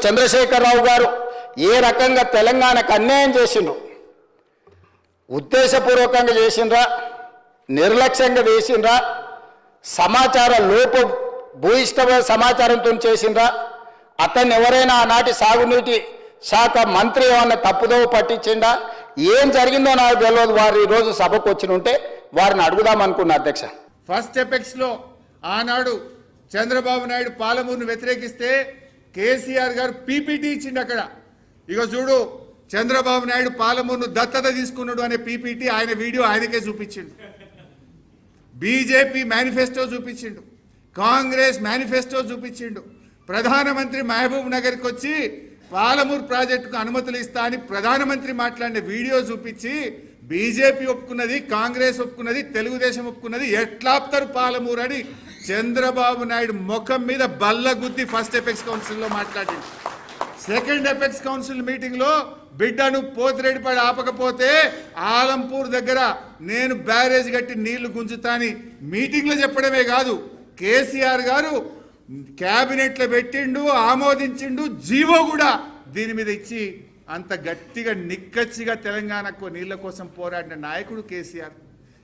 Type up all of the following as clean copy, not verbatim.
చంద్రశేఖరరావు గారు ఏ రకంగా తెలంగాణకు అన్యాయం చేసిండ్రు, ఉద్దేశపూర్వకంగా చేసిండ్రా, నిర్లక్ష్యంగా చేసిండ్రా, సమాచార లోప భూయిష్ట సమాచారంతో చేసిండ్రా, అతన్ని ఎవరైనా ఆనాటి సాగునీటి శాఖ మంత్రి ఏమన్నా తప్పుదోవ పట్టించిండా, ఏం జరిగిందో నాకు తెలియదు. వారు ఈరోజు సభకు వచ్చి ఉంటే వారిని అడుగుదాం అనుకున్నా అధ్యక్ష. ఫస్ట్ ఎపెక్స్లో ఆనాడు చంద్రబాబు నాయుడు పాలమూరును వ్యతిరేకిస్తే కేసీఆర్ గారు పీపీటీ ఇచ్చిండు. అక్కడ ఇక చూడు, చంద్రబాబు నాయుడు పాలమూరును దత్తత తీసుకున్నాడు అనే పీపీటీ ఆయన వీడియో ఆయనకే చూపించిండు. బీజేపీ మేనిఫెస్టో చూపించిండు, కాంగ్రెస్ మేనిఫెస్టో చూపించిండు. ప్రధానమంత్రి మహబూబ్ నగర్కి వచ్చి పాలమూరు ప్రాజెక్టుకు అనుమతులు ఇస్తా అని ప్రధానమంత్రి మాట్లాడిన వీడియో చూపించి బీజేపీ ఒప్పుకున్నది, కాంగ్రెస్ ఒప్పుకున్నది, తెలుగుదేశం ఒప్పుకున్నది, ఎట్లాప్తారు పాలమూరు అని చంద్రబాబు నాయుడు ముఖం మీద బల్లగుద్ది ఫస్ట్ ఎపెక్స్ కౌన్సిల్లో మాట్లాడింది. సెకండ్ ఎపెక్స్ కౌన్సిల్ మీటింగ్లో బిడ్డను పోతిరెడ్డిపడి ఆపకపోతే ఆలంపూర్ దగ్గర నేను బ్యారేజ్ కట్టి నీళ్లు గుంజుతాని మీటింగ్లో చెప్పడమే కాదు, కేసీఆర్ గారు క్యాబినెట్లో పెట్టిండు, ఆమోదించిండు, జీవో కూడా దీని మీద ఇచ్చి అంత గట్టిగా నిక్కచ్చిగా తెలంగాణకు నీళ్ల కోసం పోరాడిన నాయకుడు కేసీఆర్.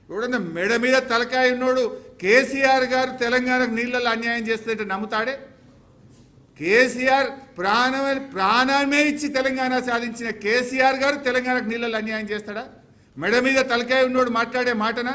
ఎవడన్నా మెడ మీద తలకాయ ఉన్నోడు కేసీఆర్ గారు తెలంగాణకు నీళ్ళలో అన్యాయం చేస్తుంటే నమ్ముతాడే? కేసీఆర్ ప్రాణమే ఇచ్చి తెలంగాణ సాధించిన కేసీఆర్ గారు తెలంగాణకు నీళ్ళలో అన్యాయం చేస్తాడా? మెడ మీద తలకాయ ఉన్నోడు మాట్లాడే మాటనా?